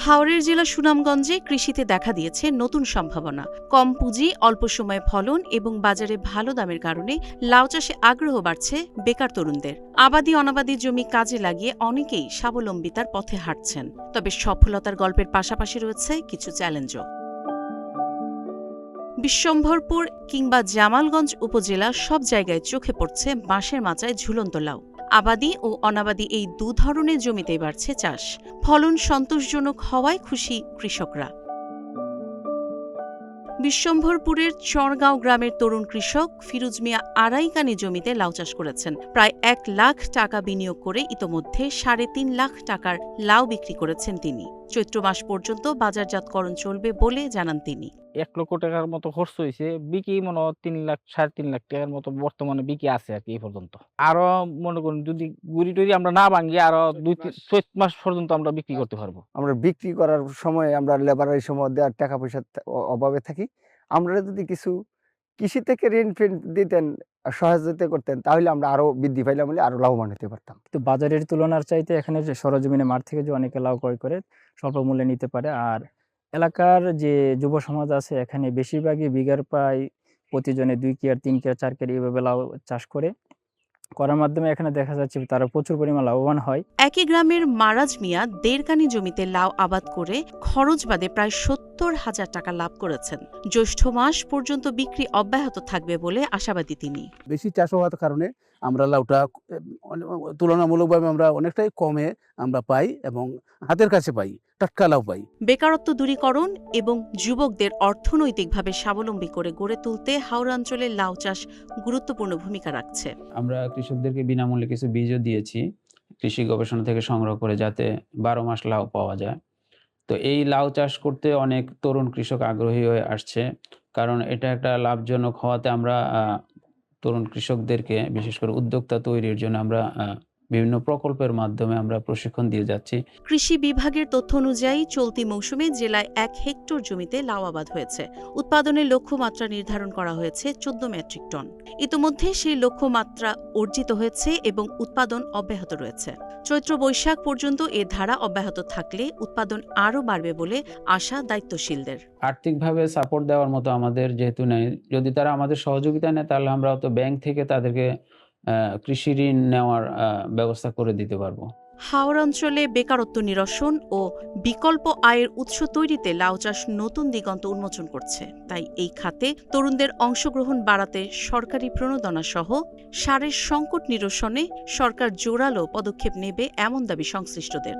হাওরের জেলা সুনামগঞ্জে কৃষিতে দেখা দিয়েছে নতুন সম্ভাবনা। কম পুঁজি, অল্প সময়ে ফলন এবং বাজারে ভালো দামের কারণে লাউ চাষে আগ্রহ বাড়ছে বেকার তরুণদের। আবাদি অনাবাদি জমি কাজে লাগিয়ে অনেকেই স্বাবলম্বিতার পথে হাঁটছেন। তবে সফলতার গল্পের পাশাপাশি রয়েছে কিছু চ্যালেঞ্জও। বিশ্বম্ভরপুর কিংবা জামালগঞ্জ উপজেলা সব জায়গায় চোখে পড়ছে বাঁশের মাচায় ঝুলন্ত লাউ। আবাদি ও অনাবাদি এই দু ধরনের জমিতেই বাড়ছে চাষ। ফলন সন্তোষজনক হওয়ায় খুশি কৃষকরা। বিশ্বম্ভরপুরের চরগাঁও গ্রামের তরুণ কৃষক ফিরোজ মিয়া আড়াইকানি জমিতে লাউ চাষ করেছেন। প্রায় ১ লাখ টাকা বিনিয়োগ করে ইতোমধ্যে ৩.৫ লাখ টাকার লাউ বিক্রি করেছেন তিনি। চৈত্র মাস পর্যন্ত বাজারজাতকরণ চলবে বলে জানান তিনি। ১ লক্ষ টাকার মতো খরচ হইছে। বিক্রি মনে হয় ৩ লাখ ৩.৫ লাখ টাকার মতো বর্তমানে বিক্রি আছে আরকি এই পর্যন্ত। আরো মনে করুন যদি গুড়ি-টুড়ি আমরা না ভাঙি আরো ২-৩ চৈত মাস পর্যন্ত আমরা বিক্রি করতে পারবো। আমরা বিক্রি করার সময় আমরা লেবারের সময় দেওয়ার টাকা পয়সার অভাবে থাকি। আমরা যদি কিছু কৃষি থেকে ঋণ ফিন দিতেন, সহযোগিতা করতেন, তাহলে আমরা আরো বৃদ্ধি পাইলাম বলে আরো লাভবান হতে পারতাম। তো বাজারের তুলনার চাইতে এখানে যে সরজমিনে মাঠ থেকে যে অনেকে লাউ ক্রয় করে স্বল্প মূল্যে নিতে পারে। আর এলাকার যে যুব সমাজ আছে এখানে বেশিরভাগই বিঘার প্রায় প্রতিজনে ২ কেয়ার ৩ কেয়ার ৪ কেয়ার এইভাবে লাউ চাষ করার মাধ্যমে এখানে দেখা যাচ্ছে তারা প্রচুর পরিমাণ লাভবান হয়। একই গ্রামের মারাজ মিয়া ১.৫ কানি জমিতে লাউ আবাদ করে খরচ বাদে প্রায় ৭০,০০০ টাকা লাভ করেছেন। জ্যৈষ্ঠ মাস পর্যন্ত বিক্রি অব্যাহত থাকবে বলে আশাবাদী তিনি। বেশি চাষ হওয়ার কারণে আমরা লাউটা তুলনামূলকভাবে আমরা অনেকটাই কমে আমরা পাই এবং হাতের কাছে পাই, টাটকা লাউ পাই। বেকারত্ব দূরীকরণ এবং যুবকদের অর্থনৈতিকভাবে স্বাবলম্বী করে গড়ে তুলতে হাওড় অঞ্চলে লাউ চাষ গুরুত্বপূর্ণ ভূমিকা রাখছে। আমরা কৃষকদেরকে বিনামূল্যে কিছু বীজও দিয়েছি কৃষি গবেষণা থেকে সংগ্রহ করে, যাতে ১২ মাস লাউ পাওয়া যায়। তো এই লাউ চাষ করতে অনেক তরুণ কৃষক আগ্রহী হয়ে আসছে, কারণ এটা একটা লাভজনক হওয়াতে আমরা তরুণ কৃষকদেরকে বিশেষ করে উদ্যোক্তা তৈরির জন্য আমরা বিভিন্ন প্রকল্পের মাধ্যমে আমরা প্রশিক্ষণ দিয়ে যাচ্ছি। কৃষি বিভাগের তথ্য অনুযায়ী চলতি মৌসুমে জেলায় ১ হেক্টর জমিতে লাউ আবাদ হয়েছে। উৎপাদনের লক্ষ্যমাত্রা নির্ধারণ করা হয়েছে ১৪ মেট্রিক টন। ইতোমধ্যে সেই লক্ষ্যমাত্রা অর্জিত হয়েছে এবং উৎপাদন অব্যাহত রয়েছে। চৈত্র বৈশাখ পর্যন্ত এ ধারা অব্যাহত থাকলে উৎপাদন আরও বাড়বে বলে আশা দায়িত্বশীলদের। আর্থিকভাবে সাপোর্ট দেওয়ার মতো আমাদের যেহেতু নেই, যদি তারা আমাদের সহযোগিতা নেয় তাহলে আমরা তো ব্যাংক থেকে তাদেরকে কৃষি ঋণ নেওয়ার ব্যবস্থা করে দিতে পারবো। হাওড় অঞ্চলে বেকারত্ব নিরসন ও বিকল্প আয়ের উৎস তৈরিতে লাউ চাষ নতুন দিগন্ত উন্মোচন করছে। তাই এই খাতে তরুণদের অংশগ্রহণ বাড়াতে সরকারি প্রণোদনা সহ সারের সংকট নিরসনে সরকার জোরালো পদক্ষেপ নেবে এমন দাবি সংশ্লিষ্টদের।